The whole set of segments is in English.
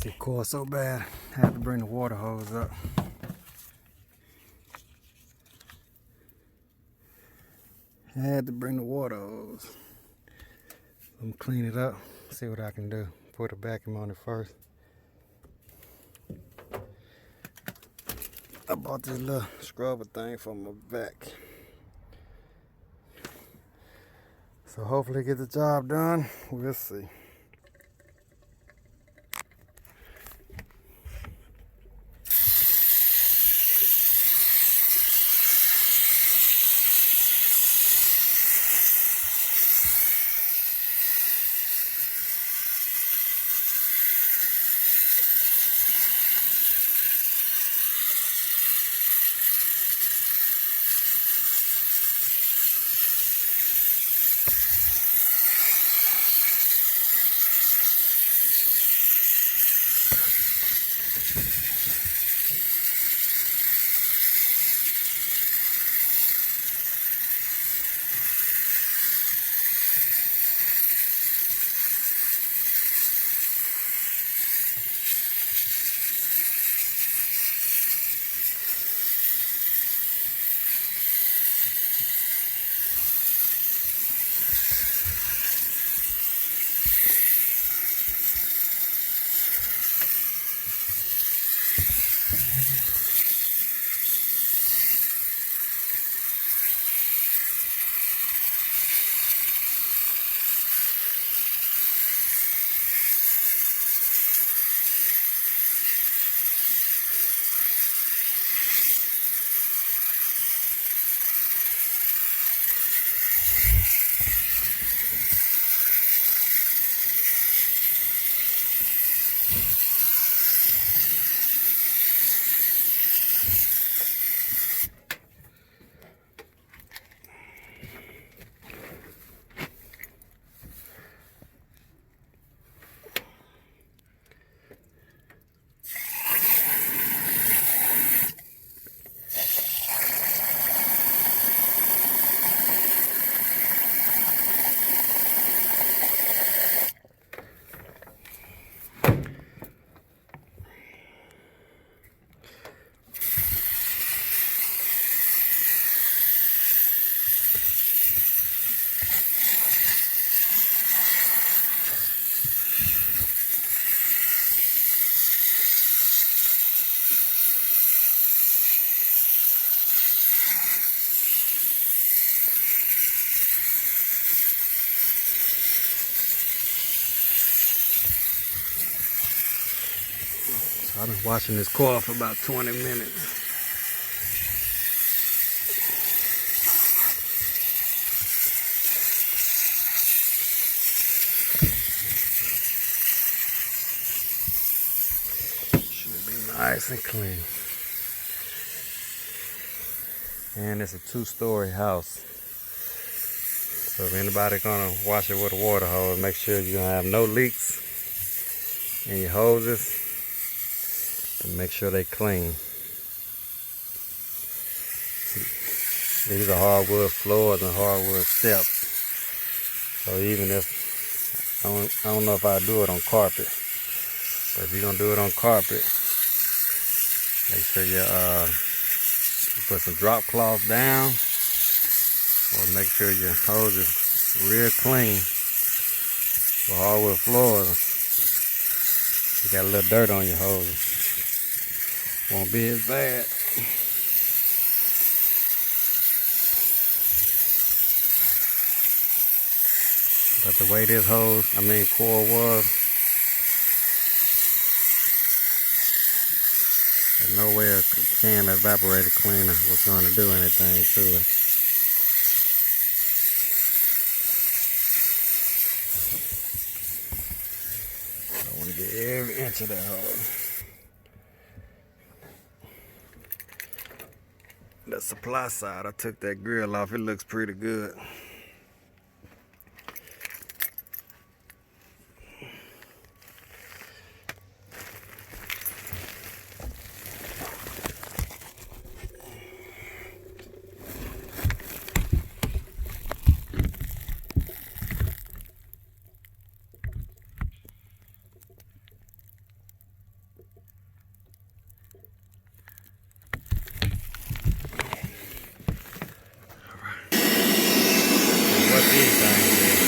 It coiled so bad, I had to bring the water hose up. I'm gonna clean it up, see what I can do. Put a vacuum on it first. I bought this little scrubber thing for my vac. So hopefully get the job done. We'll see. I've been washing this coil for about 20 minutes. Should be nice and clean. And it's a 2-story house. So if anybody gonna wash it with a water hose, make sure you don't have no leaks in your hoses. And make sure they clean. These are hardwood floors and hardwood steps. So even if, I don't know if I do it on carpet, but if you're gonna do it on carpet, make sure you put some drop cloth down, or make sure your hose is real clean. For hardwood floors, you got a little dirt on your hoses. Won't be as bad. But the way this coil was, there's no way a can evaporator cleaner was going to do anything to it. I want to get every inch of that hose. The supply side, I took that grill off. It looks pretty good. what these things is.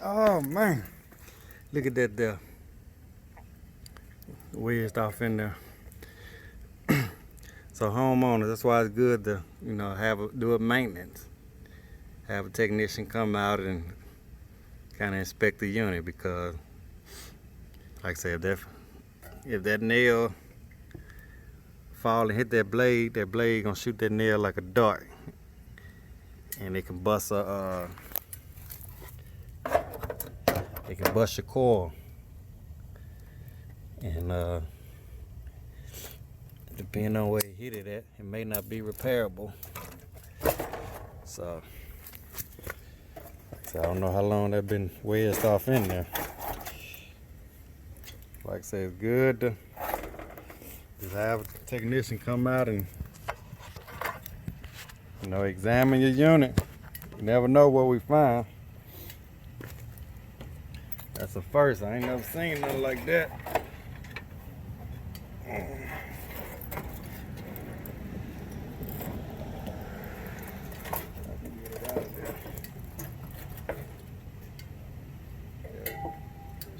Oh man, look at that there. Wedged off in there. So homeowners, that's why it's good to, do a maintenance. Have a technician come out and kind of inspect the unit, because like I said, if that nail fall and hit that blade gonna shoot that nail like a dart, and it can bust your coil, and depending on where you hit it at, it may not be repairable. So I don't know how long that's been wedged off in there. Like I say, it's good to just have a technician come out and examine your unit. You never know what we find. That's the first. I ain't never seen nothing like that.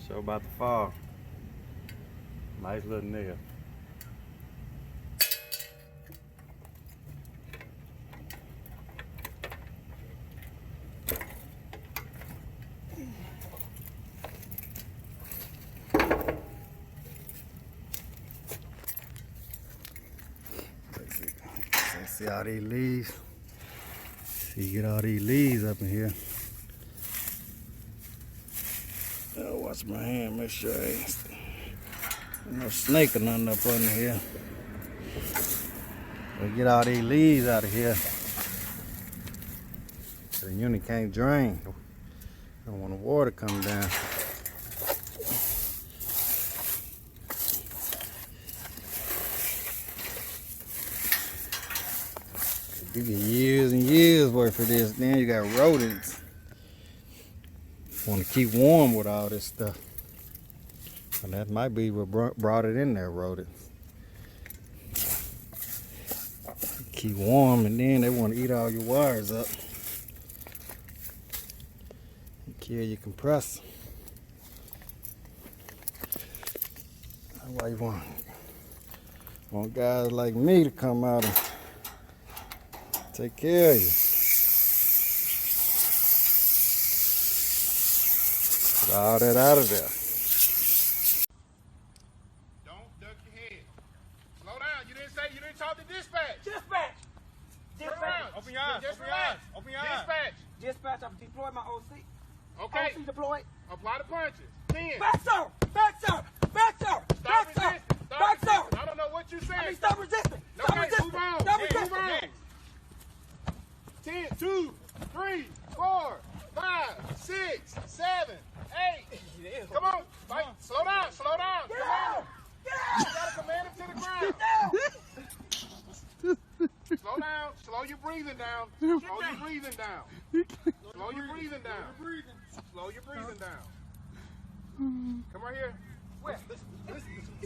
Show about to fall. Nice little nail. See all these leaves. See, you get all these leaves up in here. I'll watch my hand, make sure I ain't no snake or nothing up under here. We'll get all these leaves out of here. So the unit can't drain. Don't want the water come down. You get years and years worth of this. Then you got rodents. Want to keep warm with all this stuff. And that might be what brought it in there, rodents. Keep warm, and then they want to eat all your wires up. Kill your compressor. That's why you want guys like me to come out and take care of you. Get all that out of there. Don't duck your head. Slow down. You didn't talk to dispatch. Dispatch. Dispatch. Open your eyes. Just relax. Open your eyes. Dispatch. Dispatch. I've deployed my OC. Okay. OC deployed. Apply the punches. 10. Back, sir. Back, sir. Back, sir. Back, sir. Back, sir. I don't know what you said. I mean, stop resisting. Stop resisting. Move on. Stop Yeah, resisting. move on. 10, 2, 3, 4, 5, 6, 7, 8. Come on. Fight. Slow down. Slow down. Get Command out. him. Get out. You gotta command him to the ground. Get down. Slow down. Slow your breathing down. Slow your breathing down. Slow your breathing down. Slow your breathing down. Come right here. Wait, listen,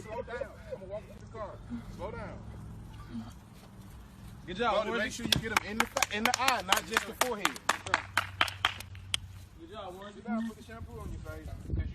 slow down. I'm gonna walk you to the car. Slow down. Good job, Brother, make sure you get them in the eye, not just the forehead. Good job, Warren. Sit down, put the shampoo on your face.